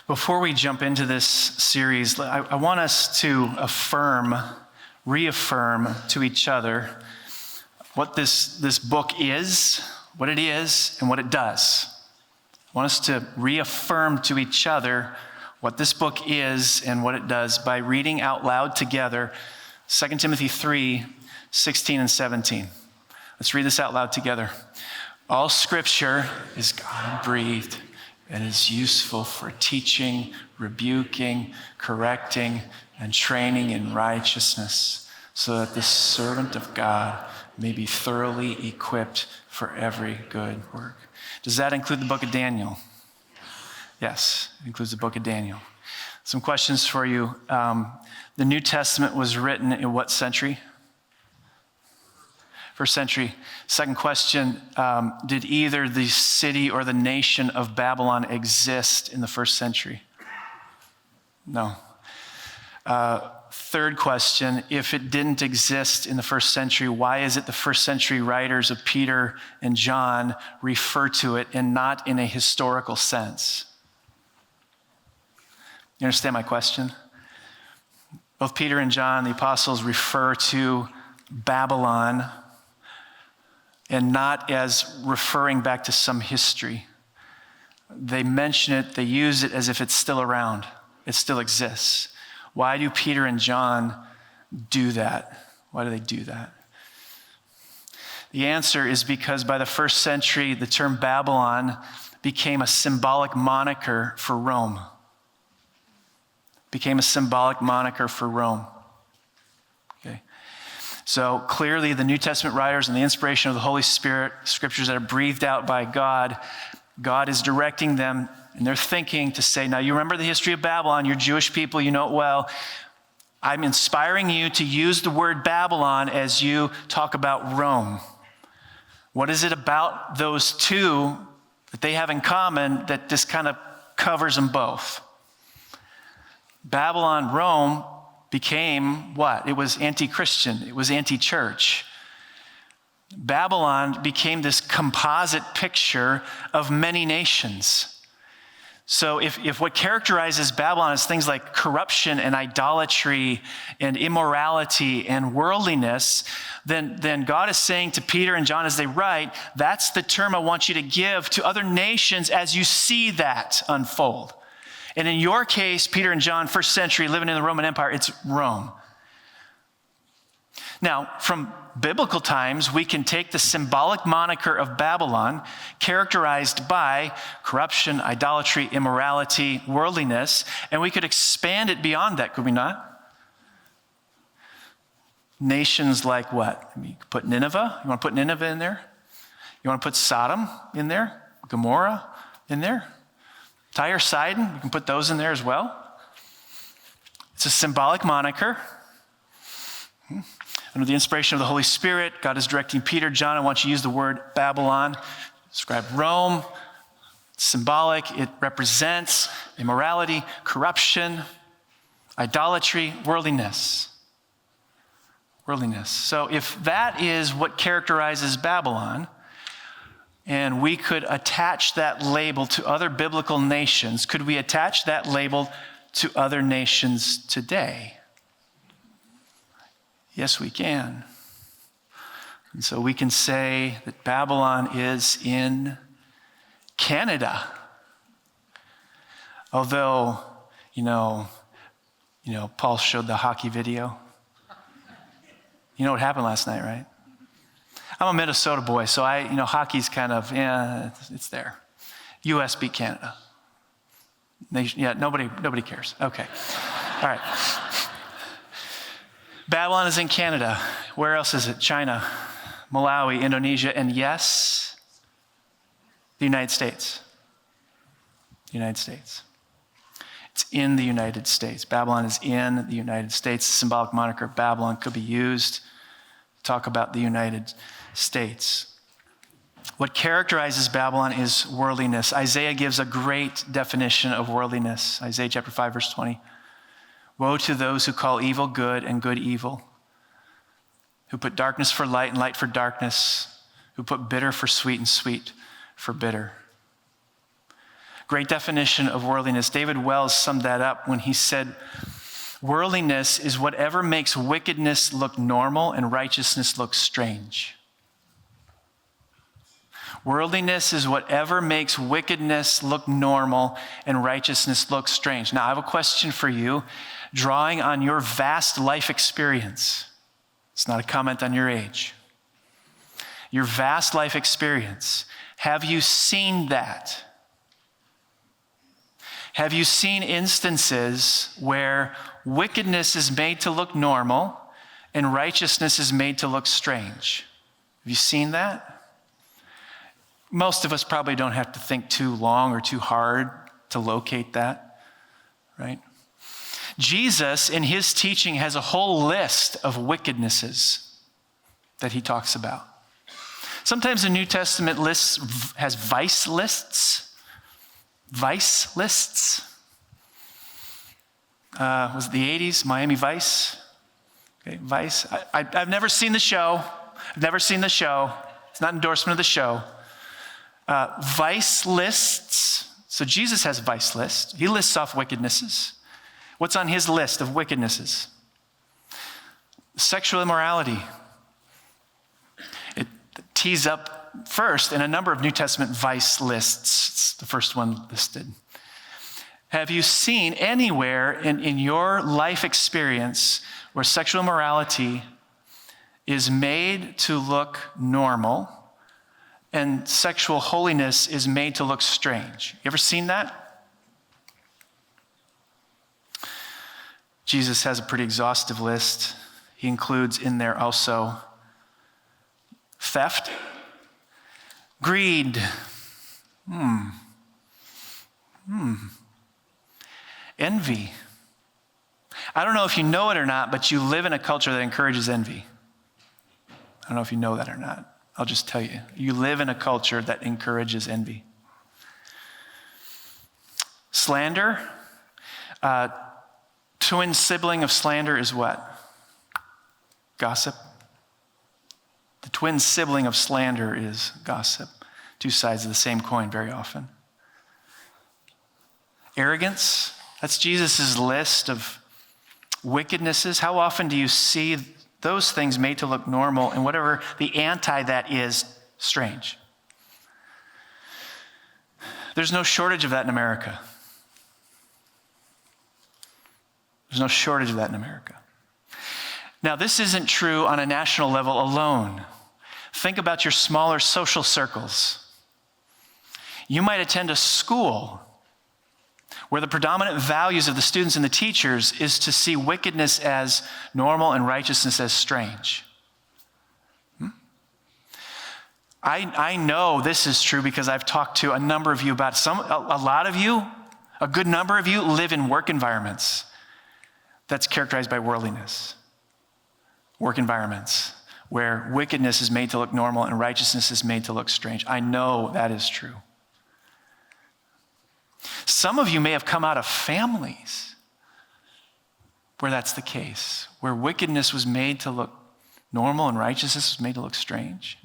Before we jump into this series, I want us to reaffirm to each other what this book is, what it is, and what it does. I want us to reaffirm to each other what this book is and what it does by reading out loud together 2 Timothy 3, 16 and 17. Let's read this out loud together. All scripture is God-breathed and is useful for teaching, rebuking, correcting, and training in righteousness, so that the servant of God may be thoroughly equipped for every good work. Does that include the book of Daniel? Yes, it includes the book of Daniel. Some questions for you. The New Testament was written in what century? First century. Second question, did either the city or the nation of Babylon exist in the first century? No. Third question, if it didn't exist in the first century, why is it the first century writers of Peter and John refer to it and not in a historical sense? You understand my question? Both Peter and John, the apostles, refer to Babylon and not as referring back to some history. They mention it, they use it as if it's still around. It still exists. Why do Peter and John do that? Why do they do that? The answer is because by the first century, the term Babylon became a symbolic moniker for Rome. Became a symbolic moniker for Rome. Okay. So clearly the New Testament writers and the inspiration of the Holy Spirit, scriptures that are breathed out by God, God is directing them and they're thinking to say, now you remember the history of Babylon, you're Jewish people, you know it well. I'm inspiring you to use the word Babylon as you talk about Rome. What is it about those two that they have in common that this kind of covers them both? Babylon, Rome, became what? It was anti-Christian. It was anti-church. Babylon became this composite picture of many nations. So if what characterizes Babylon is things like corruption and idolatry and immorality and worldliness, then God is saying to Peter and John as they write, that's the term I want you to give to other nations as you see that unfold. And in your case, Peter and John, first century, living in the Roman Empire, it's Rome. Now, from biblical times, we can take the symbolic moniker of Babylon, characterized by corruption, idolatry, immorality, worldliness, and we could expand it beyond that, could we not? Nations like what? You could put Nineveh. You want to put Nineveh in there? You want to put Sodom in there? Gomorrah in there? Tyre, Sidon, you can put those in there as well. It's a symbolic moniker. Under the inspiration of the Holy Spirit, God is directing Peter, John, I want you to use the word Babylon. Describe Rome. It's symbolic. It represents immorality, corruption, idolatry, worldliness. Worldliness. So if that is what characterizes Babylon, and we could attach that label to other biblical nations, could we attach that label to other nations today? Yes, we can. And so we can say that Babylon is in Canada. Although, Paul showed the hockey video. You know what happened last night, right? I'm a Minnesota boy, so hockey's kind of, it's there. U.S. beat Canada. Nobody cares. Okay. All right. Babylon is in Canada. Where else is it? China, Malawi, Indonesia, and yes, the United States. The United States. It's in the United States. Babylon is in the United States. The symbolic moniker of Babylon could be used to talk about the United States. What characterizes Babylon is worldliness. Isaiah gives a great definition of worldliness. Isaiah chapter 5, verse 20. Woe to those who call evil good and good evil, who put darkness for light and light for darkness, who put bitter for sweet and sweet for bitter. Great definition of worldliness. David Wells summed that up when he said, worldliness is whatever makes wickedness look normal and righteousness look strange. Worldliness is whatever makes wickedness look normal and righteousness look strange. Now, I have a question for you, drawing on your vast life experience. It's not a comment on your age. Your vast life experience. Have you seen that? Have you seen instances where wickedness is made to look normal and righteousness is made to look strange? Have you seen that? Most of us probably don't have to think too long or too hard to locate that, right? Jesus, in his teaching, has a whole list of wickednesses that he talks about. Sometimes the New Testament has vice lists. Vice lists. Was it the 80s? Miami Vice? Okay, Vice. I've never seen the show. It's not an endorsement of the show. Vice lists. So Jesus has a vice list. He lists off wickednesses. What's on his list of wickednesses? Sexual immorality. It tees up first in a number of New Testament vice lists. It's the first one listed. Have you seen anywhere in your life experience where sexual immorality is made to look normal and sexual holiness is made to look strange? You ever seen that? Jesus has a pretty exhaustive list. He includes in there also theft, greed, envy. I don't know if you know it or not, but you live in a culture that encourages envy. I don't know if you know that or not. I'll just tell you. You live in a culture that encourages envy. Slander. Twin sibling of slander is what? Gossip. The twin sibling of slander is gossip. Two sides of the same coin very often. Arrogance. That's Jesus' list of wickednesses. How often do you see those things made to look normal and whatever the anti that is, strange? There's no shortage of that in America. There's no shortage of that in America. Now, this isn't true on a national level alone. Think about your smaller social circles. You might attend a school where the predominant values of the students and the teachers is to see wickedness as normal and righteousness as strange. I know this is true because I've talked to a number of you about it. A lot of you, a good number of you live in work environments that's characterized by worldliness. Work environments where wickedness is made to look normal and righteousness is made to look strange. I know that is true. Some of you may have come out of families where that's the case, where wickedness was made to look normal and righteousness was made to look strange.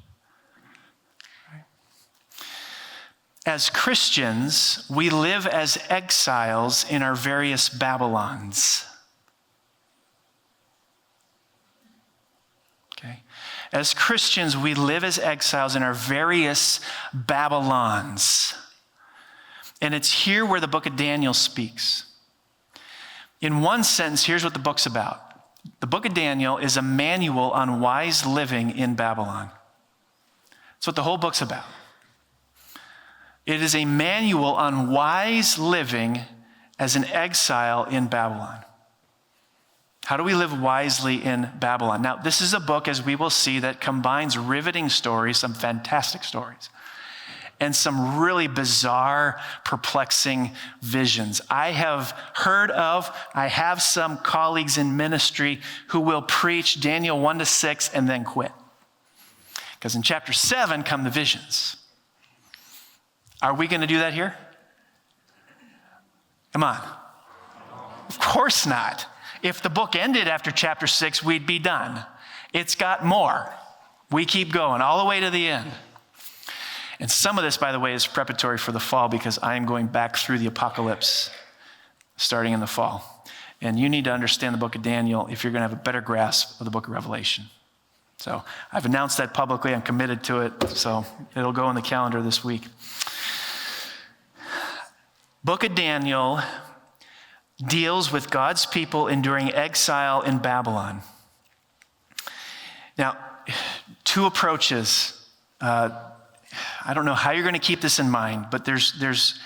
As Christians, we live as exiles in our various Babylons. Okay? As Christians, we live as exiles in our various Babylons. And it's here where the book of Daniel speaks. In one sentence, here's what the book's about. The book of Daniel is a manual on wise living in Babylon. That's what the whole book's about. It is a manual on wise living as an exile in Babylon. How do we live wisely in Babylon? Now, this is a book, as we will see, that combines riveting stories, some fantastic stories, and some really bizarre, perplexing visions. I have some colleagues in ministry who will preach Daniel 1-6 and then quit. Because in chapter 7 come the visions. Are we going to do that here? Come on. Of course not. If the book ended after chapter 6, we'd be done. It's got more. We keep going all the way to the end. And some of this, by the way, is preparatory for the fall because I am going back through the apocalypse starting in the fall. And you need to understand the book of Daniel if you're going to have a better grasp of the book of Revelation. So I've announced that publicly. I'm committed to it. So it'll go on the calendar this week. Book of Daniel deals with God's people enduring exile in Babylon. Now, two approaches. I don't know how you're going to keep this in mind, but there's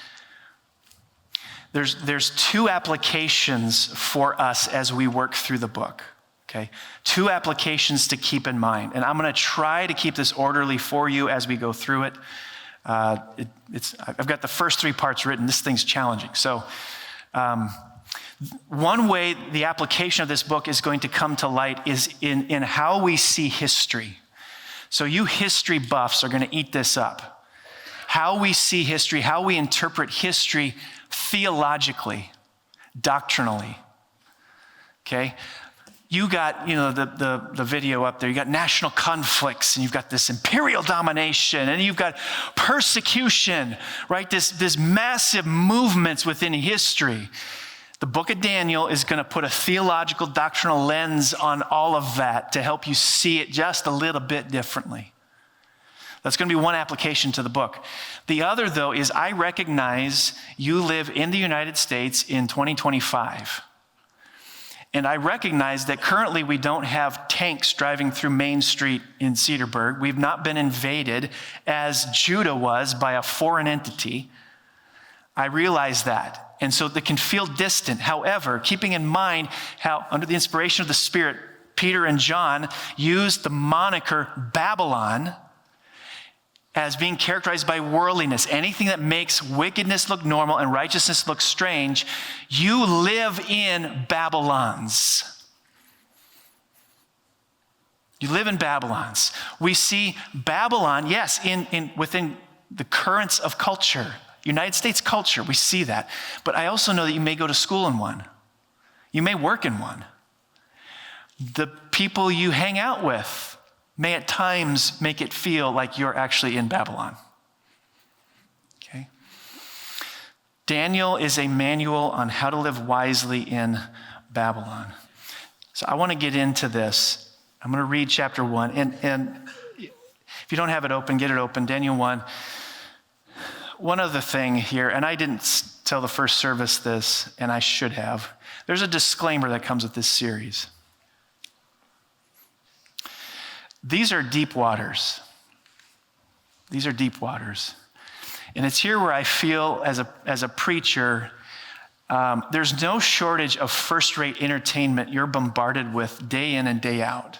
two applications for us as we work through the book. Okay, two applications to keep in mind, and I'm going to try to keep this orderly for you as we go through it. I've got the first three parts written. This thing's challenging. So, one way the application of this book is going to come to light is in how we see history. So you history buffs are going to eat this up. How we see history, how we interpret history theologically, doctrinally. Okay? You got, the video up there. You got national conflicts, and you've got this imperial domination, and you've got persecution, right? This massive movements within history. The book of Daniel is going to put a theological, doctrinal lens on all of that to help you see it just a little bit differently. That's going to be one application to the book. The other, though, is I recognize you live in the United States in 2025. And I recognize that currently we don't have tanks driving through Main Street in Cedarburg. We've not been invaded as Judah was by a foreign entity. I realize that. And so they can feel distant. However, keeping in mind how, under the inspiration of the Spirit, Peter and John used the moniker Babylon as being characterized by worldliness. Anything that makes wickedness look normal and righteousness look strange, you live in Babylons. You live in Babylons. We see Babylon, yes, within the currents of culture. United States culture, we see that. But I also know that you may go to school in one. You may work in one. The people you hang out with may at times make it feel like you're actually in Babylon. Okay? Daniel is a manual on how to live wisely in Babylon. So I want to get into this. I'm going to read chapter 1. And if you don't have it open, get it open. Daniel 1. One other thing here, and I didn't tell the first service this, and I should have. There's a disclaimer that comes with this series. These are deep waters. These are deep waters. And it's here where I feel as a preacher, there's no shortage of first-rate entertainment you're bombarded with day in and day out.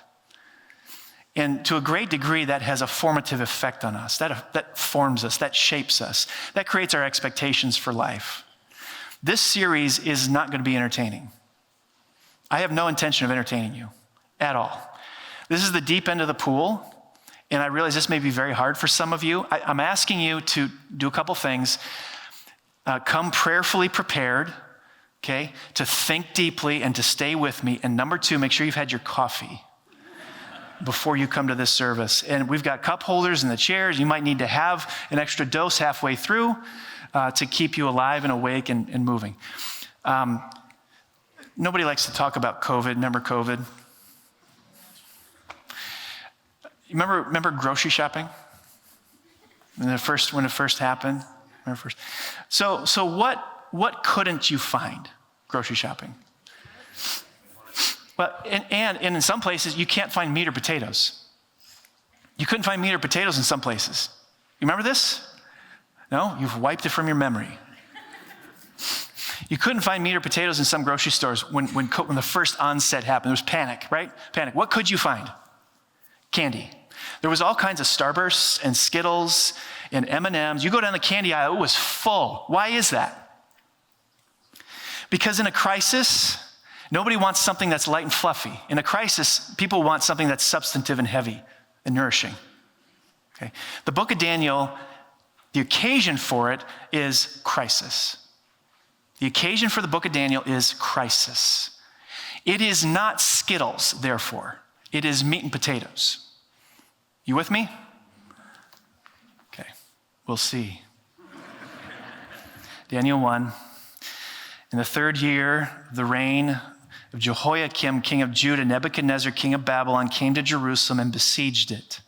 And to a great degree, that has a formative effect on us. That forms us, that shapes us. That creates our expectations for life. This series is not going to be entertaining. I have no intention of entertaining you at all. This is the deep end of the pool, and I realize this may be very hard for some of you. I'm asking you to do a couple things. Come prayerfully prepared, okay, to think deeply and to stay with me. And number 2, make sure you've had your coffee before you come to this service. And we've got cup holders in the chairs. You might need to have an extra dose halfway through to keep you alive and awake and moving. Nobody likes to talk about COVID. Remember COVID? Remember grocery shopping? When it first happened? So what couldn't you find grocery shopping? Well, and in some places, you can't find meat or potatoes. You couldn't find meat or potatoes in some places. You remember this? No? You've wiped it from your memory. You couldn't find meat or potatoes in some grocery stores when the first onset happened. There was panic, right? Panic. What could you find? Candy. There was all kinds of Starbursts and Skittles and M&Ms. You go down the candy aisle, it was full. Why is that? Because in a crisis, nobody wants something that's light and fluffy. In a crisis, people want something that's substantive and heavy and nourishing. Okay? The book of Daniel, the occasion for it is crisis. The occasion for the book of Daniel is crisis. It is not Skittles, therefore. It is meat and potatoes. You with me? Okay, we'll see. Daniel 1. In the 3rd year of the reign of Jehoiakim, king of Judah, Nebuchadnezzar, king of Babylon, came to Jerusalem and besieged it.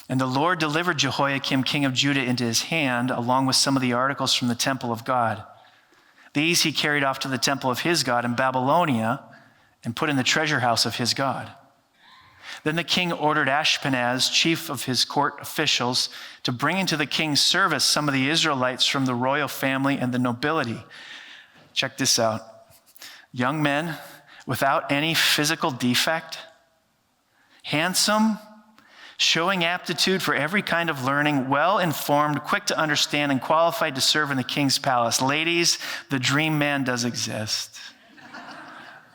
And the Lord delivered Jehoiakim, king of Judah, into his hand, along with some of the articles from the temple of God. These he carried off to the temple of his God in Babylonia and put in the treasure house of his God. Then the king ordered Ashpenaz, chief of his court officials, to bring into the king's service some of the Israelites from the royal family and the nobility. Check this out. Young men without any physical defect, handsome, showing aptitude for every kind of learning, well-informed, quick to understand, and qualified to serve in the king's palace. Ladies, the dream man does exist.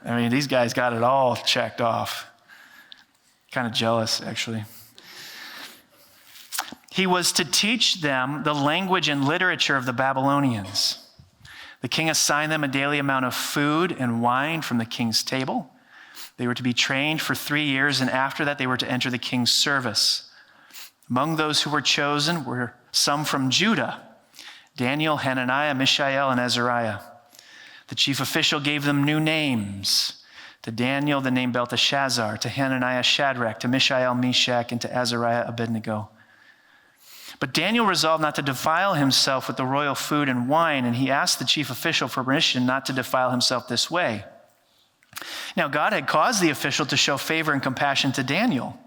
I mean, these guys got it all checked off. Kind of jealous, actually. He was to teach them the language and literature of the Babylonians. The king assigned them a daily amount of food and wine from the king's table. They were to be trained for 3 years, and after that, they were to enter the king's service. Among those who were chosen were some from Judah: Daniel, Hananiah, Mishael, and Azariah. The chief official gave them new names. To Daniel, the name Belteshazzar; to Hananiah, Shadrach; to Mishael, Meshach; and to Azariah, Abednego. But Daniel resolved not to defile himself with the royal food and wine, and he asked the chief official for permission not to defile himself this way. Now, God had caused the official to show favor and compassion to Daniel.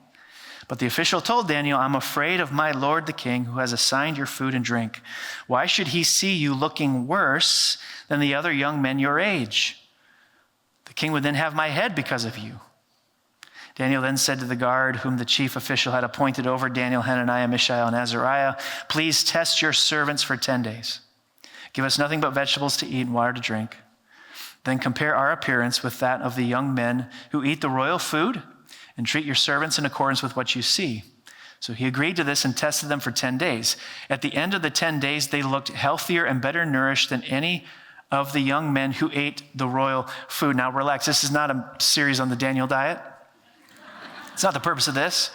But the official told Daniel, "I'm afraid of my lord the king, who has assigned your food and drink. Why should he see you looking worse than the other young men your age? The king would then have my head because of you." Daniel then said to the guard, whom the chief official had appointed over Daniel, Hananiah, Mishael, and Azariah, "Please test your servants for 10 days. Give us nothing but vegetables to eat and water to drink. Then compare our appearance with that of the young men who eat the royal food, and treat your servants in accordance with what you see." So he agreed to this and tested them for 10 days. At the end of the 10 days, they looked healthier and better nourished than any of the young men who ate the royal food. Now relax, this is not a series on the Daniel diet. It's not the purpose of this.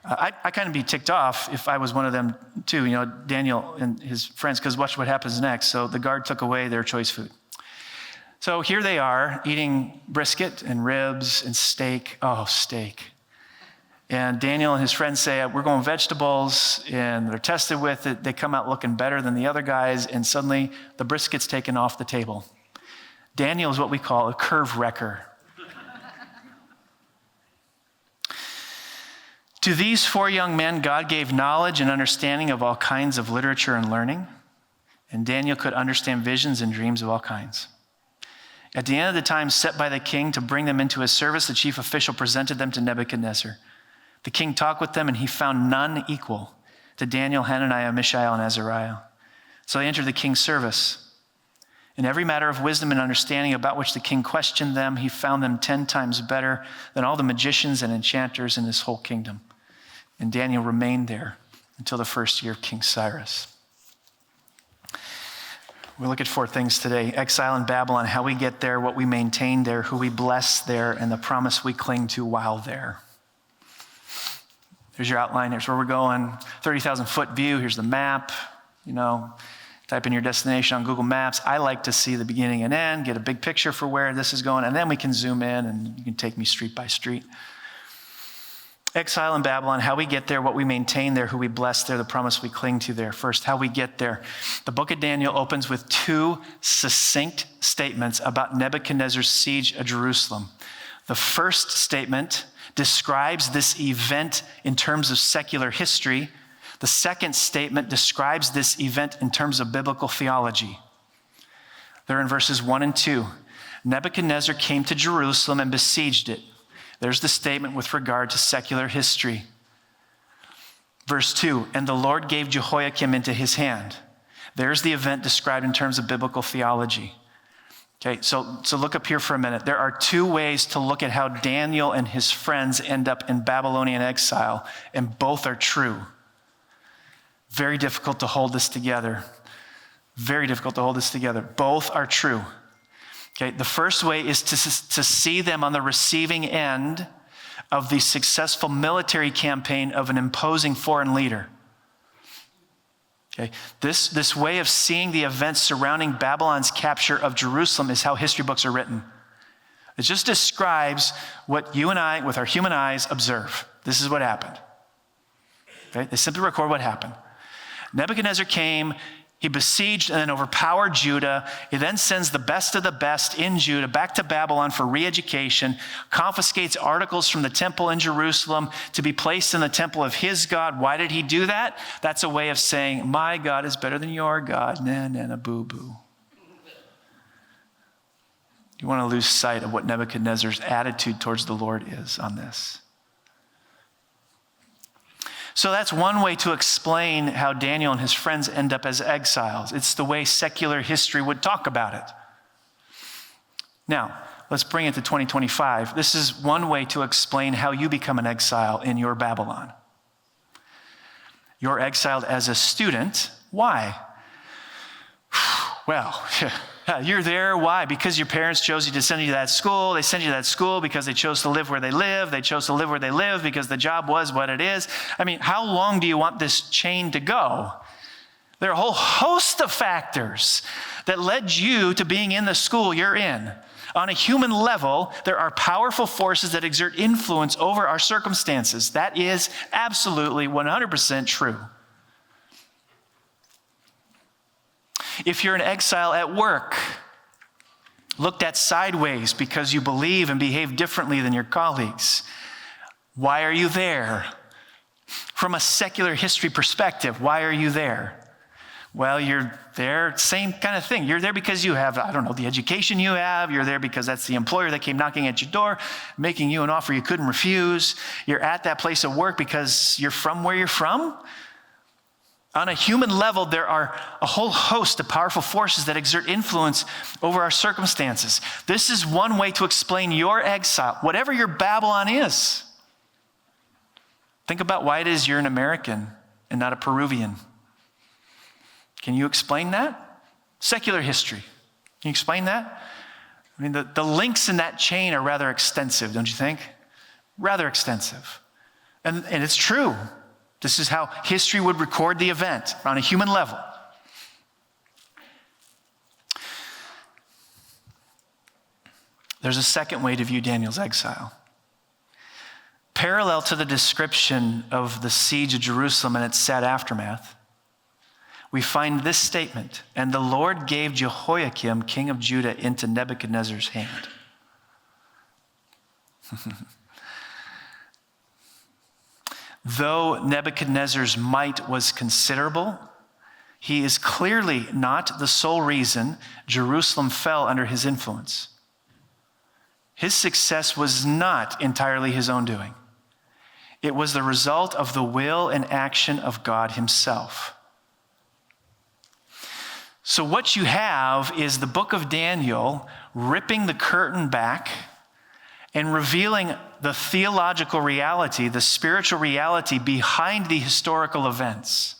I kind of be ticked off if I was one of them too, Daniel and his friends, because watch what happens next. So the guard took away their choice food. So here they are eating brisket and ribs and steak. Oh, steak. And Daniel and his friends say, "We're going vegetables," and they're tested with it. They come out looking better than the other guys, and suddenly the brisket's taken off the table. Daniel is what we call a curve wrecker. To these 4 young men, God gave knowledge and understanding of all kinds of literature and learning, and Daniel could understand visions and dreams of all kinds. At the end of the time set by the king to bring them into his service, the chief official presented them to Nebuchadnezzar. The king talked with them, and he found none equal to Daniel, Hananiah, Mishael, and Azariah. So they entered the king's service. In every matter of wisdom and understanding about which the king questioned them, he found them 10 times better than all the magicians and enchanters in his whole kingdom. And Daniel remained there until the 1st year of King Cyrus. We look at 4 things today: exile in Babylon, how we get there, what we maintain there, who we bless there, and the promise we cling to while there. There's your outline. Here's where we're going. 30,000-foot view. Here's the map. Type in your destination on Google Maps. I like to see the beginning and end, get a big picture for where this is going, and then we can zoom in and you can take me street by street. Exile in Babylon, how we get there, what we maintain there, who we bless there, the promise we cling to there. First, how we get there. The book of Daniel opens with two succinct statements about Nebuchadnezzar's siege of Jerusalem. The first statement describes this event in terms of secular history. The second statement describes this event in terms of biblical theology. They're in verses 1 and 2. Nebuchadnezzar came to Jerusalem and besieged it. There's the statement with regard to secular history. Verse 2, and the Lord gave Jehoiakim into his hand. There's the event described in terms of biblical theology. Okay, so look up here for a minute. There are two ways to look at how Daniel and his friends end up in Babylonian exile, and both are true. Very difficult to hold this together. Very difficult to hold this together. Both are true. Okay, the first way is to see them on the receiving end of the successful military campaign of an imposing foreign leader. Okay, this way of seeing the events surrounding Babylon's capture of Jerusalem is how history books are written. It just describes what you and I, with our human eyes, observe. This is what happened. Okay, they simply record what happened. Nebuchadnezzar came. He besieged and then overpowered Judah. He then sends the best of the best in Judah back to Babylon for re-education, confiscates articles from the temple in Jerusalem to be placed in the temple of his God. Why did he do that? That's a way of saying, my God is better than your God. Na, boo-boo. You want to lose sight of what Nebuchadnezzar's attitude towards the Lord is on this. So that's one way to explain how Daniel and his friends end up as exiles. It's the way secular history would talk about it. Now, let's bring it to 2025. This is one way to explain how you become an exile in your Babylon. You're exiled as a student. Why? Well, you're there. Why? Because your parents chose you to send you to that school. They sent you to that school because they chose to live where they live. They chose to live where they live because the job was what it is. I mean, how long do you want this chain to go? There are a whole host of factors that led you to being in the school you're in. On a human level, there are powerful forces that exert influence over our circumstances. That is absolutely 100% true. If you're an exile at work, looked at sideways because you believe and behave differently than your colleagues, why are you there? From a secular history perspective, why are you there? Well, you're there, same kind of thing. You're there because you have, the education you have. You're there because that's the employer that came knocking at your door, making you an offer you couldn't refuse. You're at that place of work because you're from where you're from. On a human level, there are a whole host of powerful forces that exert influence over our circumstances. This is one way to explain your exile, whatever your Babylon is. Think about why it is you're an American and not a Peruvian. Can you explain that? Secular history. Can you explain that? I mean, the links in that chain are rather extensive, don't you think? Rather extensive. And it's true. This is how history would record the event on a human level. There's a second way to view Daniel's exile. Parallel to the description of the siege of Jerusalem and its sad aftermath, we find this statement, and the Lord gave Jehoiakim, king of Judah, into Nebuchadnezzar's hand. Though Nebuchadnezzar's might was considerable, he is clearly not the sole reason Jerusalem fell under his influence. His success was not entirely his own doing. It was the result of the will and action of God himself. So what you have is the book of Daniel ripping the curtain back and revealing the theological reality, the spiritual reality behind the historical events.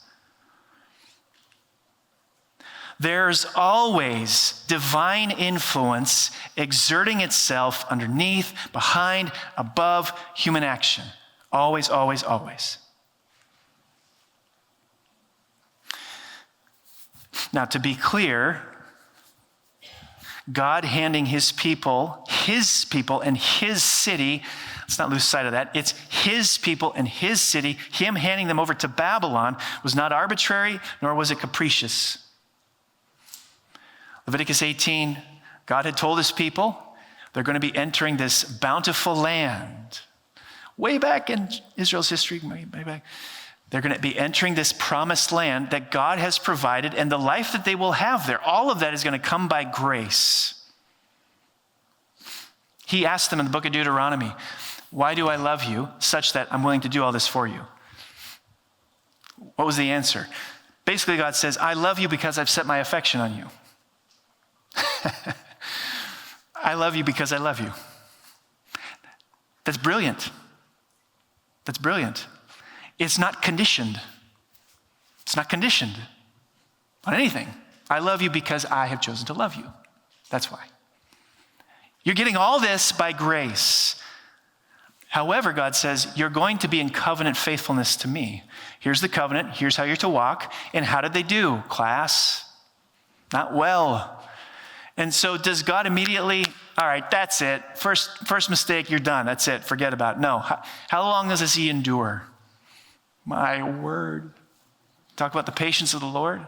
There's always divine influence exerting itself underneath, behind, above human action. Always, always, always. Now, to be clear, God handing his people and his city. Let's not lose sight of that. It's his people and his city. Him handing them over to Babylon was not arbitrary, nor was it capricious. Leviticus 18, God had told his people they're going to be entering this bountiful land. Way back in Israel's history, way back. They're going to be entering this promised land that God has provided, and the life that they will have there, all of that is going to come by grace. He asked them in the book of Deuteronomy, why do I love you such that I'm willing to do all this for you? What was the answer? Basically, God says, I love you because I've set my affection on you. I love you because I love you. That's brilliant. That's brilliant. It's not conditioned. It's not conditioned on anything. I love you because I have chosen to love you. That's why. You're getting all this by grace. However, God says, you're going to be in covenant faithfulness to me. Here's the covenant. Here's how you're to walk. And how did they do? Class? Not well. And so does God immediately, all right, that's it. First mistake, you're done. That's it. Forget about it. No. How long does he endure? My word. Talk about the patience of the Lord.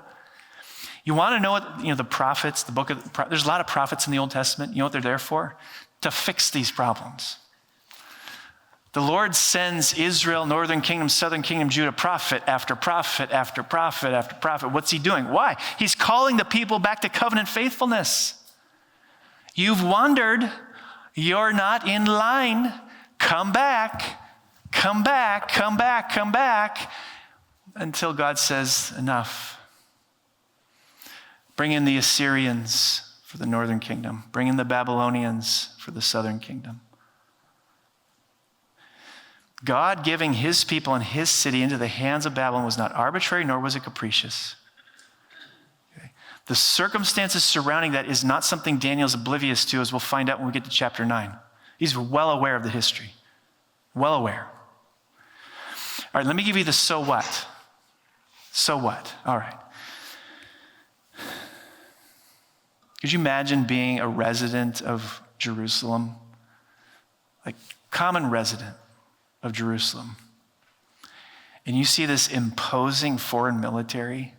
You want to know what, the prophets, there's a lot of prophets in the Old Testament. You know what they're there for? To fix these problems. The Lord sends Israel, northern kingdom, southern kingdom, Judah, prophet after prophet after prophet after prophet. What's he doing? Why? He's calling the people back to covenant faithfulness. You've wandered. You're not in line. Come back. Come back. Come back. Come back. Until God says, enough. Bring in the Assyrians for the northern kingdom. Bring in the Babylonians for the southern kingdom. God giving his people and his city into the hands of Babylon was not arbitrary, nor was it capricious. Okay. The circumstances surrounding that is not something Daniel's oblivious to, as we'll find out when we get to chapter 9. He's well aware of the history. Well aware. All right, let me give you the so what. So what? All right. Could you imagine being a resident of Jerusalem? Like, common resident of Jerusalem. And you see this imposing foreign military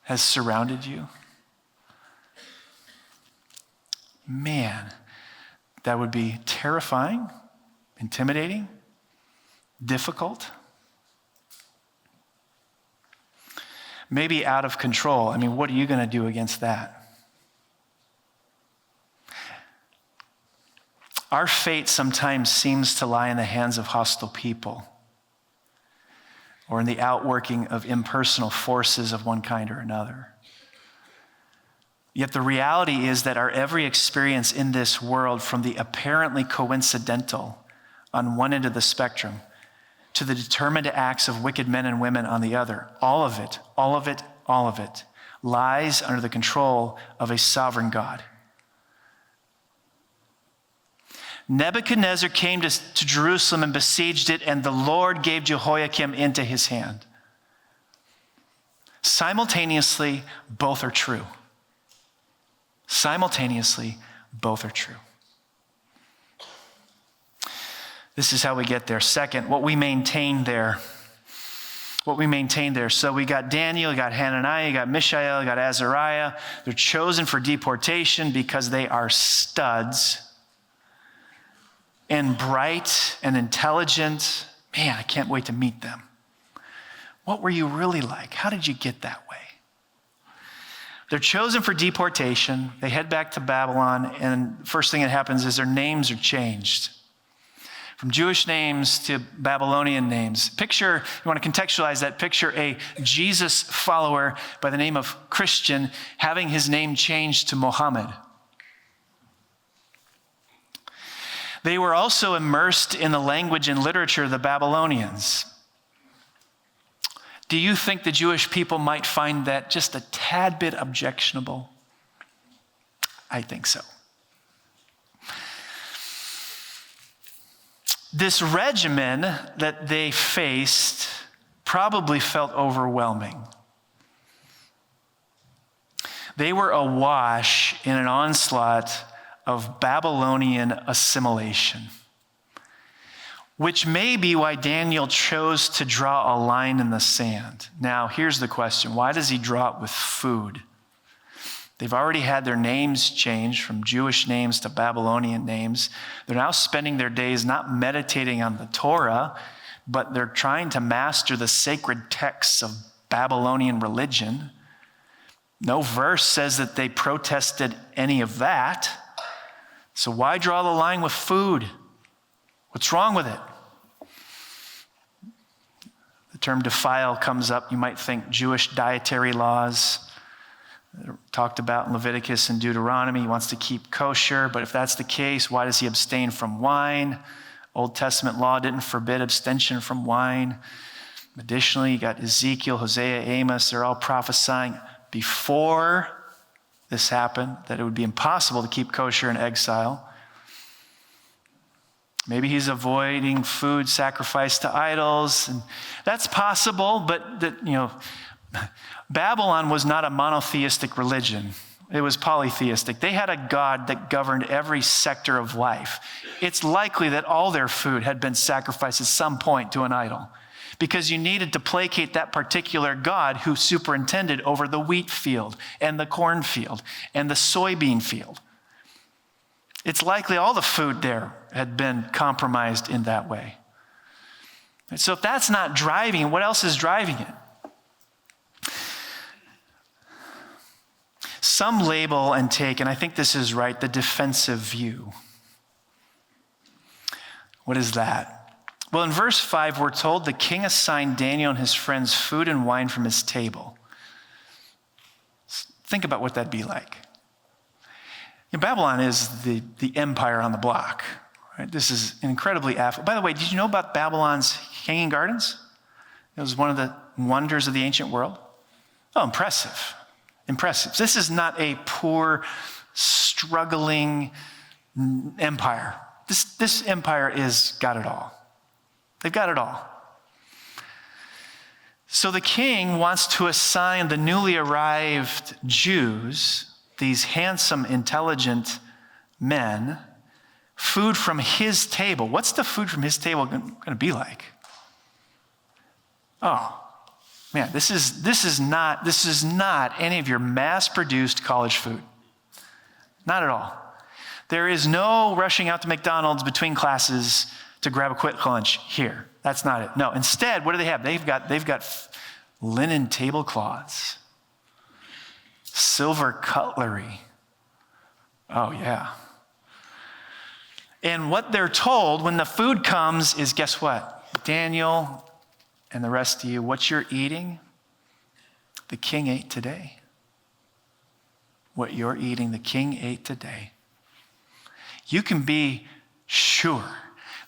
has surrounded you. Man, that would be terrifying, intimidating, difficult, maybe out of control. I mean, what are you going to do against that? Our fate sometimes seems to lie in the hands of hostile people or in the outworking of impersonal forces of one kind or another. Yet the reality is that our every experience in this world, from the apparently coincidental on one end of the spectrum to the determined acts of wicked men and women on the other, all of it lies under the control of a sovereign God. Nebuchadnezzar came to Jerusalem and besieged it, and the Lord gave Jehoiakim into his hand. Simultaneously, both are true. Simultaneously, both are true. This is how we get there. Second, what we maintain there. So we got Daniel, we got Hananiah, we got Mishael, we got Azariah. They're chosen for deportation because they are studs and bright and intelligent. Man, I can't wait to meet them. What were you really like? How did you get that way? They're chosen for deportation. They head back to Babylon, and first thing that happens is their names are changed. From Jewish names to Babylonian names. Picture, you want to contextualize that, picture a Jesus follower by the name of Christian having his name changed to Mohammed. They were also immersed in the language and literature of the Babylonians. Do you think the Jewish people might find that just a tad bit objectionable? I think so. This regimen that they faced probably felt overwhelming. They were awash in an onslaught of Babylonian assimilation, which may be why Daniel chose to draw a line in the sand. Now, here's the question. Why does he draw it with food? They've already had their names changed from Jewish names to Babylonian names. They're now spending their days not meditating on the Torah, but they're trying to master the sacred texts of Babylonian religion. No verse says that they protested any of that. So why draw the line with food? What's wrong with it? The term defile comes up. You might think Jewish dietary laws talked about in Leviticus and Deuteronomy. He wants to keep kosher, but if that's the case, why does he abstain from wine? Old Testament law didn't forbid abstention from wine. Additionally, you got Ezekiel, Hosea, Amos. They're all prophesying before this happened that it would be impossible to keep kosher in exile. Maybe he's avoiding food sacrificed to idols, and that's possible, but Babylon was not a monotheistic religion. It was polytheistic. They had a God that governed every sector of life. It's likely that all their food had been sacrificed at some point to an idol, because you needed to placate that particular God who superintended over the wheat field and the corn field and the soybean field. It's likely all the food there had been compromised in that way. So if that's not driving, what else is driving it? Some label and take, and I think this is right, the defensive view. What is that? Well, in verse 5, we're told the king assigned Daniel and his friends food and wine from his table. Think about what that'd be like. Babylon is the empire on the block. Right? This is incredibly affluent. By the way, did you know about Babylon's hanging gardens? It was one of the wonders of the ancient world. Oh, impressive. Impressive. This is not a poor, struggling empire. This empire is got it all. They've got it all. So the king wants to assign the newly arrived Jews, these handsome, intelligent men, food from his table. What's the food from his table going to be like? Oh, man, this is not any of your mass-produced college food. Not at all. There is no rushing out to McDonald's between classes to grab a quick lunch here. That's not it. No, instead, what do they have? They've got linen tablecloths, silver cutlery. Oh, yeah. And what they're told when the food comes is, guess what? Daniel and the rest of you, what you're eating, the king ate today. What you're eating, the king ate today. You can be sure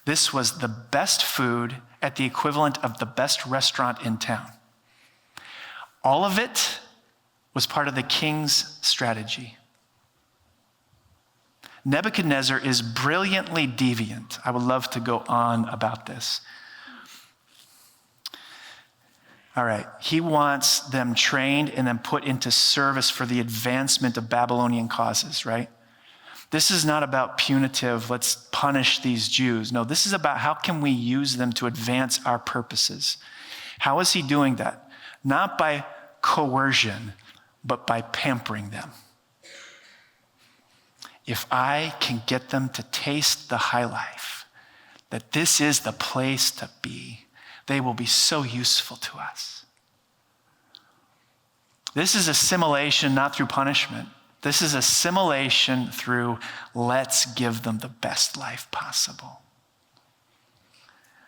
this was the best food at the equivalent of the best restaurant in town. All of it was part of the king's strategy. Nebuchadnezzar is brilliantly deviant. I would love to go on about this. All right, he wants them trained and then put into service for the advancement of Babylonian causes, right? This is not about punitive, let's punish these Jews. No, this is about how can we use them to advance our purposes. How is he doing that? Not by coercion, but by pampering them. If I can get them to taste the high life, that this is the place to be, they will be so useful to us. This is assimilation not through punishment. This is assimilation through let's give them the best life possible.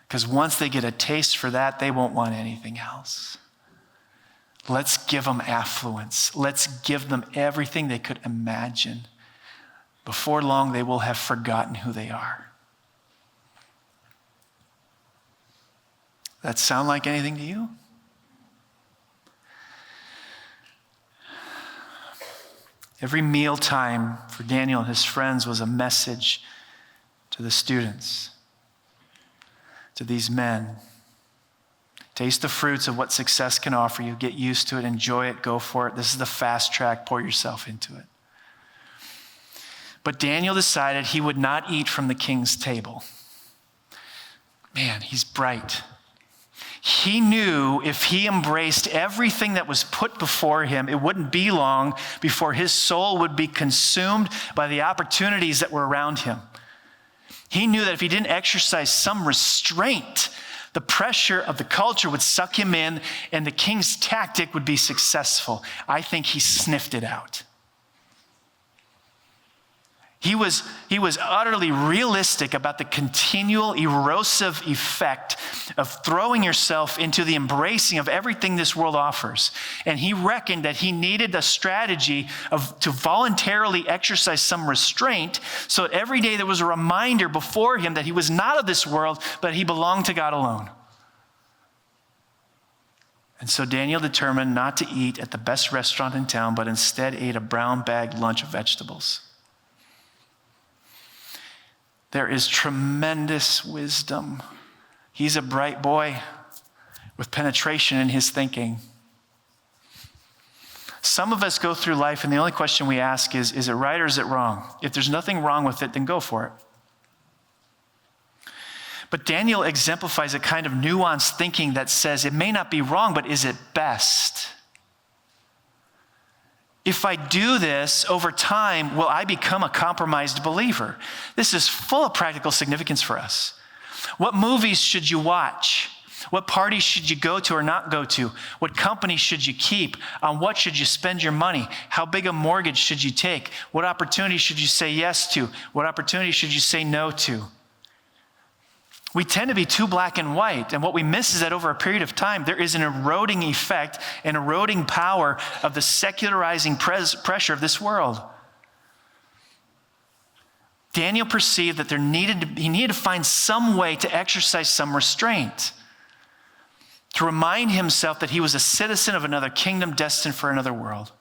Because once they get a taste for that, they won't want anything else. Let's give them affluence. Let's give them everything they could imagine. Before long, they will have forgotten who they are. That sound like anything to you? Every mealtime for Daniel and his friends was a message to the students, to these men. Taste the fruits of what success can offer you. Get used to it. Enjoy it. Go for it. This is the fast track. Pour yourself into it. But Daniel decided he would not eat from the king's table. Man, he's bright. He knew if he embraced everything that was put before him, it wouldn't be long before his soul would be consumed by the opportunities that were around him. He knew that if he didn't exercise some restraint, the pressure of the culture would suck him in and the king's tactic would be successful. I think he sniffed it out. He was utterly realistic about the continual erosive effect of throwing yourself into the embracing of everything this world offers. And he reckoned that he needed a strategy to voluntarily exercise some restraint so that every day there was a reminder before him that he was not of this world, but he belonged to God alone. And so Daniel determined not to eat at the best restaurant in town, but instead ate a brown bag lunch of vegetables. There is tremendous wisdom. He's a bright boy with penetration in his thinking. Some of us go through life and the only question we ask is it right or is it wrong? If there's nothing wrong with it, then go for it. But Daniel exemplifies a kind of nuanced thinking that says it may not be wrong, but is it best? If I do this over time, will I become a compromised believer? This is full of practical significance for us. What movies should you watch? What parties should you go to or not go to? What company should you keep? On what should you spend your money? How big a mortgage should you take? What opportunities should you say yes to? What opportunities should you say no to? We tend to be too black and white, and what we miss is that over a period of time, there is an eroding effect, an eroding power of the secularizing pressure of this world. Daniel perceived that he needed to find some way to exercise some restraint, to remind himself that he was a citizen of another kingdom destined for another world.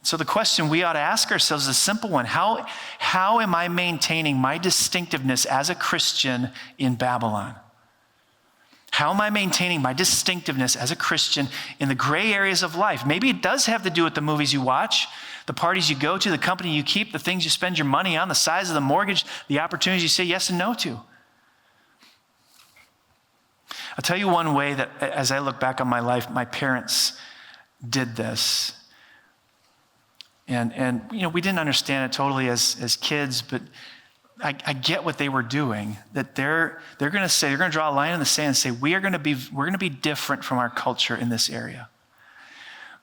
So the question we ought to ask ourselves is a simple one. How am I maintaining my distinctiveness as a Christian in Babylon? How am I maintaining my distinctiveness as a Christian in the gray areas of life? Maybe it does have to do with the movies you watch, the parties you go to, the company you keep, the things you spend your money on, the size of the mortgage, the opportunities you say yes and no to. I'll tell you one way that as I look back on my life, my parents did this. And we didn't understand it totally as kids, but I get what they were doing. That they're going to draw a line in the sand and say we're going to be different from our culture in this area.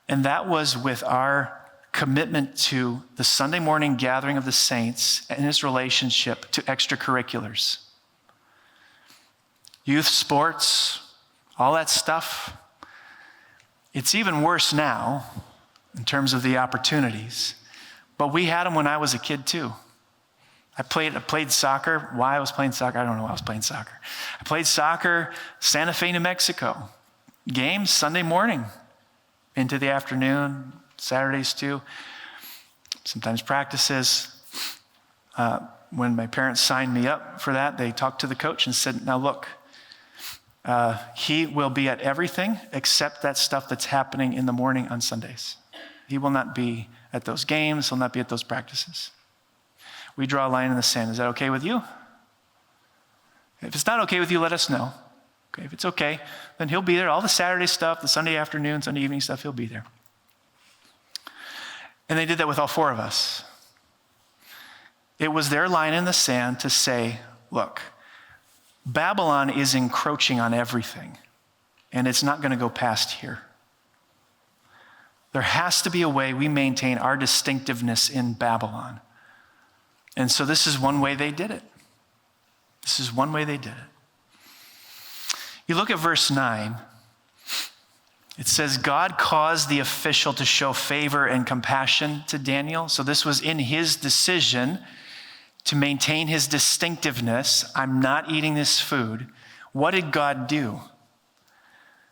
And that was with our commitment to the Sunday morning gathering of the saints and its relationship to extracurriculars, youth sports, all that stuff. It's even worse now in terms of the opportunities. But we had them when I was a kid too. I played soccer. Why I was playing soccer, I don't know why I was playing soccer. I played soccer, Santa Fe, New Mexico. Games Sunday morning into the afternoon, Saturdays too. Sometimes practices. When my parents signed me up for that, they talked to the coach and said, now look, he will be at everything except that stuff that's happening in the morning on Sundays. He will not be at those games. He'll not be at those practices. We draw a line in the sand. Is that okay with you? If it's not okay with you, let us know. Okay, if it's okay, then he'll be there. All the Saturday stuff, the Sunday afternoon, Sunday evening stuff, he'll be there. And they did that with all four of us. It was their line in the sand to say, look, Babylon is encroaching on everything, and it's not going to go past here. There has to be a way we maintain our distinctiveness in Babylon. And so this is one way they did it. This is one way they did it. You look at verse 9. It says, God caused the official to show favor and compassion to Daniel. So this was in his decision to maintain his distinctiveness. I'm not eating this food. What did God do?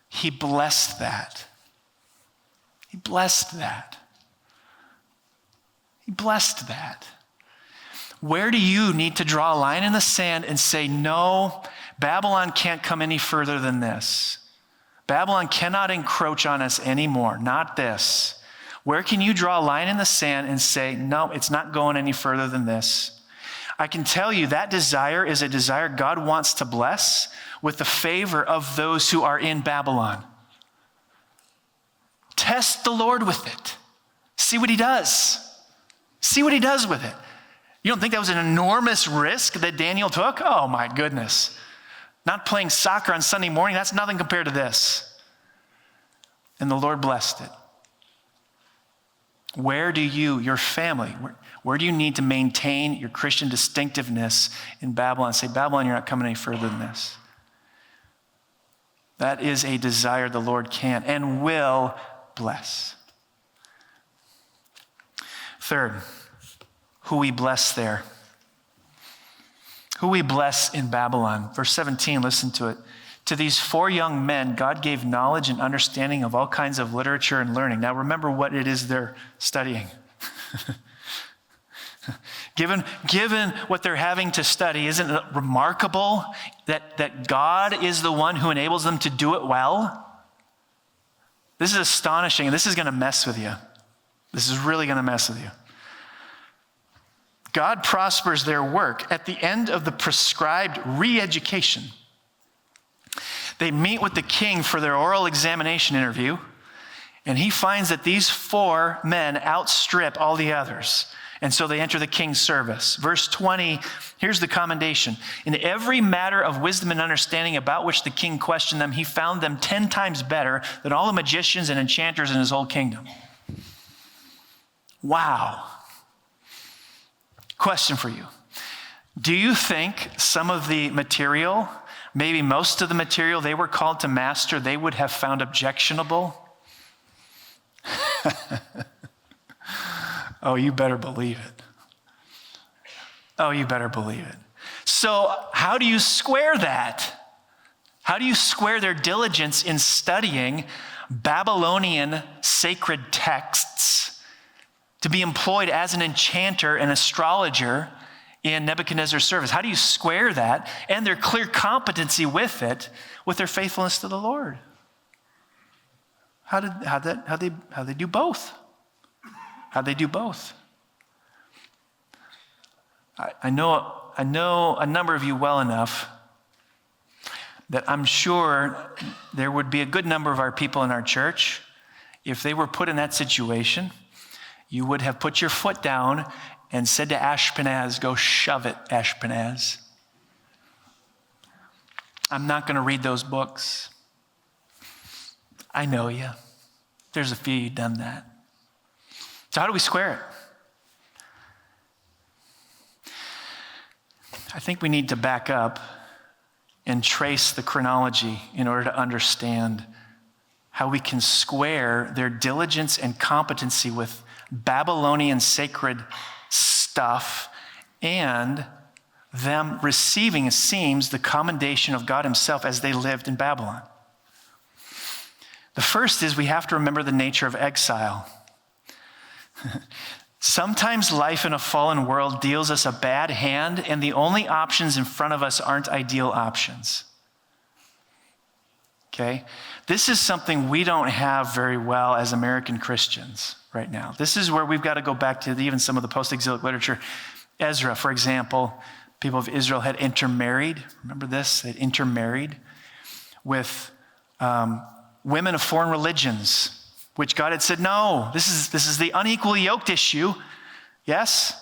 He blessed that. He blessed that. He blessed that. Where do you need to draw a line in the sand and say, no, Babylon can't come any further than this. Babylon cannot encroach on us anymore, not this. Where can you draw a line in the sand and say, no, it's not going any further than this? I can tell you that desire is a desire God wants to bless with the favor of those who are in Babylon. Test the Lord with it. See what he does. See what he does with it. You don't think that was an enormous risk that Daniel took? Oh my goodness. Not playing soccer on Sunday morning, that's nothing compared to this. And the Lord blessed it. Where do you, your family, where do you need to maintain your Christian distinctiveness in Babylon? Say, Babylon, you're not coming any further than this. That is a desire the Lord can and will bless. Third, who we bless there. Who we bless in Babylon. Verse 17, listen to it. To these 4 young men, God gave knowledge and understanding of all kinds of literature and learning. Now remember what it is they're studying. Given what they're having to study, isn't it remarkable that God is the one who enables them to do it well? This is astonishing, and this is going to mess with you. This is really going to mess with you. God prospers their work at the end of the prescribed re-education. They meet with the king for their oral examination interview, and he finds that these 4 men outstrip all the others. And so they enter the king's service. Verse 20, here's the commendation. In every matter of wisdom and understanding about which the king questioned them, he found them 10 times better than all the magicians and enchanters in his whole kingdom. Wow. Question for you. Do you think some of the material, maybe most of the material they were called to master, they would have found objectionable? Oh, you better believe it. Oh, you better believe it. So how do you square that? How do you square their diligence in studying Babylonian sacred texts to be employed as an enchanter and astrologer in Nebuchadnezzar's service? How do you square that and their clear competency with it, with their faithfulness to the Lord? How'd they do both? How'd they do both? I know a number of you well enough that I'm sure there would be a good number of our people in our church, if they were put in that situation, you would have put your foot down and said to Ashpenaz, go shove it, Ashpenaz. I'm not going to read those books. I know you. There's a few you've done that. So how do we square it? I think we need to back up and trace the chronology in order to understand how we can square their diligence and competency with Babylonian sacred stuff and them receiving, it seems, the commendation of God himself as they lived in Babylon. The first is we have to remember the nature of exile. Sometimes life in a fallen world deals us a bad hand, and the only options in front of us aren't ideal options. Okay? This is something we don't have very well as American Christians right now. This is where we've got to go back to even some of the post-exilic literature. Ezra, for example, people of Israel had intermarried. Remember this? They'd intermarried with women of foreign religions, which God had said, no, this is the unequally yoked issue. Yes?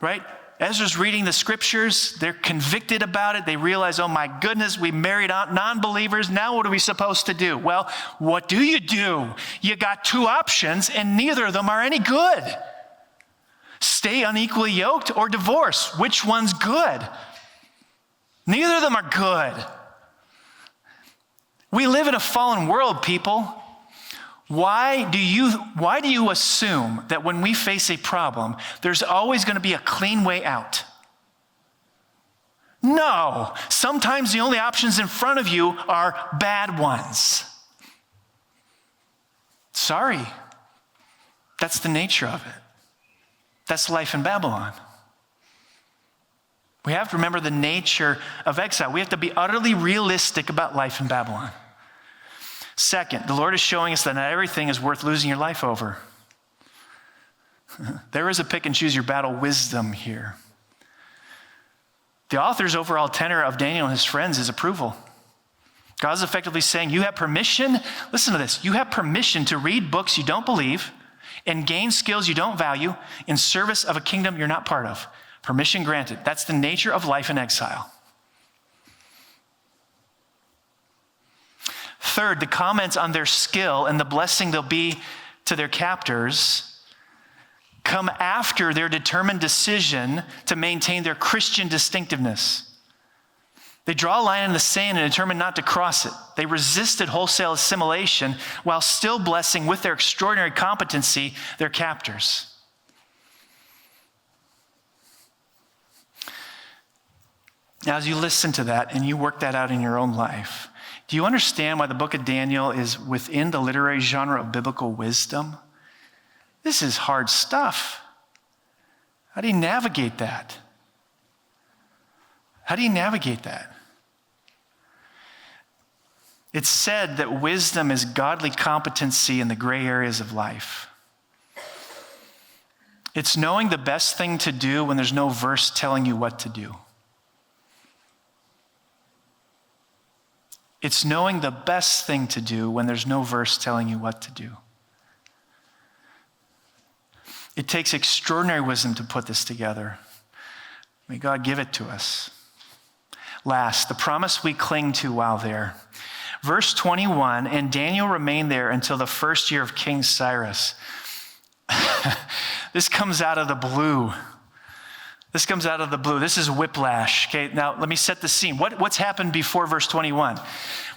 Right? Ezra's reading the scriptures. They're convicted about it. They realize, oh my goodness, we married non-believers. Now what are we supposed to do? Well, what do? You got 2 options, and neither of them are any good. Stay unequally yoked or divorce. Which one's good? Neither of them are good. We live in a fallen world, people. Why do you assume that when we face a problem, there's always going to be a clean way out? No. Sometimes the only options in front of you are bad ones. Sorry. That's the nature of it. That's life in Babylon. We have to remember the nature of exile. We have to be utterly realistic about life in Babylon. Second, the Lord is showing us that not everything is worth losing your life over. There is a pick and choose your battle wisdom here. The author's overall tenor of Daniel and his friends is approval. God's effectively saying, you have permission, listen to this, you have permission to read books you don't believe and gain skills you don't value in service of a kingdom you're not part of. Permission granted. That's the nature of life in exile. Third, the comments on their skill and the blessing they'll be to their captors come after their determined decision to maintain their Christian distinctiveness. They draw a line in the sand and determine not to cross it. They resisted wholesale assimilation while still blessing with their extraordinary competency their captors. Now, as you listen to that and you work that out in your own life, do you understand why the book of Daniel is within the literary genre of biblical wisdom? This is hard stuff. How do you navigate that? How do you navigate that? It's said that wisdom is godly competency in the gray areas of life. It's knowing the best thing to do when there's no verse telling you what to do. It's knowing the best thing to do when there's no verse telling you what to do. It takes extraordinary wisdom to put this together. May God give it to us. Last, the promise we cling to while there. Verse 21, and Daniel remained there until the first year of King Cyrus. This comes out of the blue. This is whiplash. Okay, now let me set the scene. What's happened before verse 21?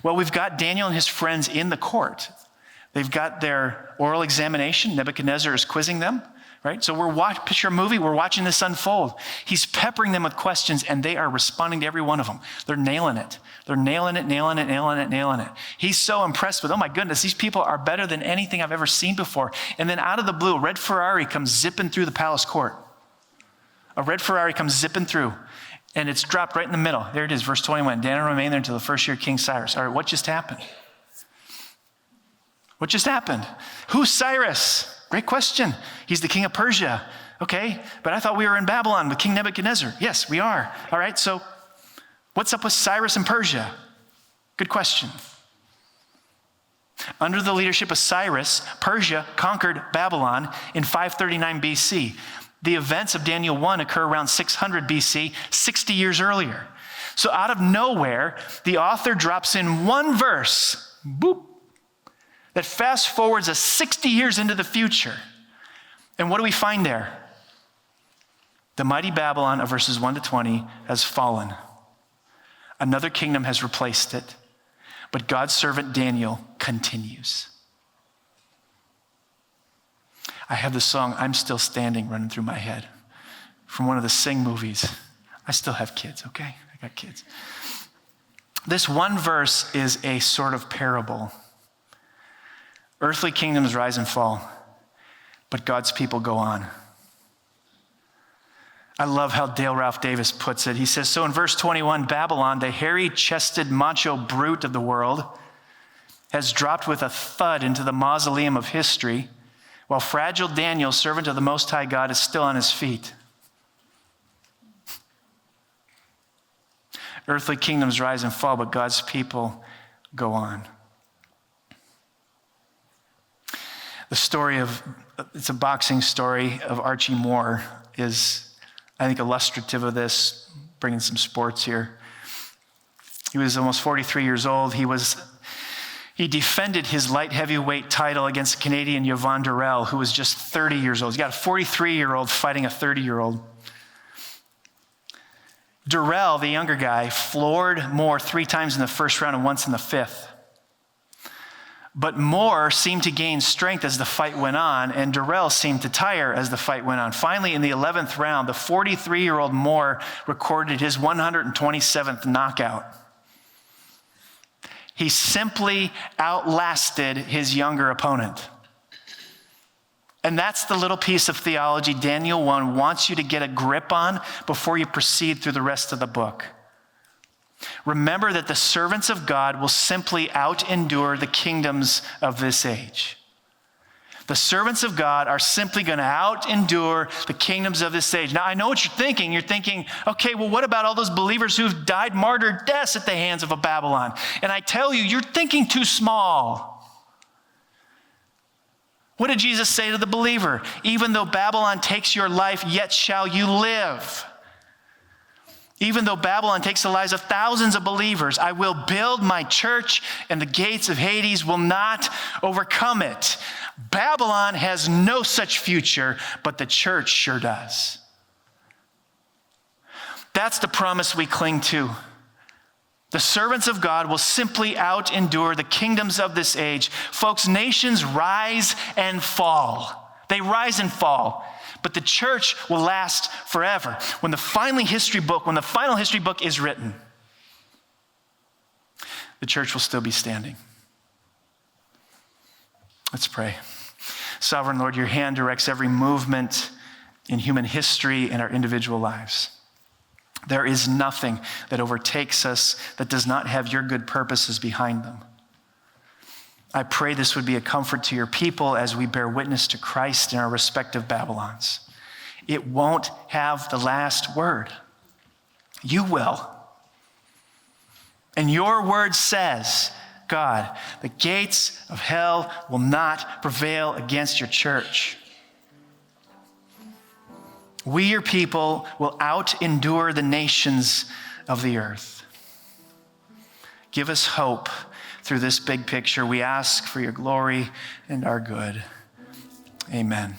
Well, we've got Daniel and his friends in the court. They've got their oral examination. Nebuchadnezzar is quizzing them, right? So picture a movie, we're watching this unfold. He's peppering them with questions and they are responding to every one of them. They're nailing it. He's so impressed with, oh my goodness, these people are better than anything I've ever seen before. And then out of the blue, a red Ferrari comes zipping through the palace court. A red Ferrari comes zipping through, and it's dropped right in the middle. There it is, verse 21. Daniel remained there until the first year of King Cyrus. All right, what just happened? Who's Cyrus? Great question. He's the king of Persia. Okay, but I thought we were in Babylon with King Nebuchadnezzar. Yes, we are. All right, so what's up with Cyrus and Persia? Good question. Under the leadership of Cyrus, Persia conquered Babylon in 539 BC. The events of Daniel 1 occur around 600 BC, 60 years earlier. So out of nowhere, the author drops in one verse, boop, that fast forwards us 60 years into the future. And what do we find there? The mighty Babylon of verses 1 to 20 has fallen. Another kingdom has replaced it, but God's servant Daniel continues. I have the song, I'm Still Standing, running through my head from one of the Sing movies. I still have kids, okay? I got kids. This one verse is a sort of parable. Earthly kingdoms rise and fall, but God's people go on. I love how Dale Ralph Davis puts it. He says, so in verse 21, Babylon, the hairy-chested macho brute of the world, has dropped with a thud into the mausoleum of history, while fragile Daniel, servant of the Most High God, is still on his feet. Earthly kingdoms rise and fall, but God's people go on. The story it's a boxing story of Archie Moore is, I think, illustrative of this, bringing some sports here. He was almost 43 years old. He defended his light heavyweight title against Canadian Yvon Durrell, who was just 30 years old. He's got a 43-year-old fighting a 30-year-old. Durrell, the younger guy, floored Moore 3 times in the first round and once in the 5th. But Moore seemed to gain strength as the fight went on, and Durrell seemed to tire as the fight went on. Finally, in the 11th round, the 43-year-old Moore recorded his 127th knockout. He simply outlasted his younger opponent. And that's the little piece of theology Daniel 1 wants you to get a grip on before you proceed through the rest of the book. Remember that the servants of God will simply out-endure the kingdoms of this age. The servants of God are simply going to out-endure the kingdoms of this age. Now, I know what you're thinking. You're thinking, okay, well, what about all those believers who've died martyred deaths at the hands of a Babylon? And I tell you, you're thinking too small. What did Jesus say to the believer? Even though Babylon takes your life, yet shall you live. Even though Babylon takes the lives of thousands of believers, I will build my church, and the gates of Hades will not overcome it. Babylon has no such future, but the church sure does. That's the promise we cling to. The servants of God will simply out-endure the kingdoms of this age. Folks, nations rise and fall. They rise and fall. But the church will last forever. When the final history book is written, the church will still be standing. Let's pray. Sovereign Lord, your hand directs every movement in human history and our individual lives. There is nothing that overtakes us that does not have your good purposes behind them. I pray this would be a comfort to your people as we bear witness to Christ in our respective Babylons. It won't have the last word. You will. And your word says, God, the gates of hell will not prevail against your church. We, your people, will out-endure the nations of the earth. Give us hope through this big picture. We ask for your glory and our good. Amen.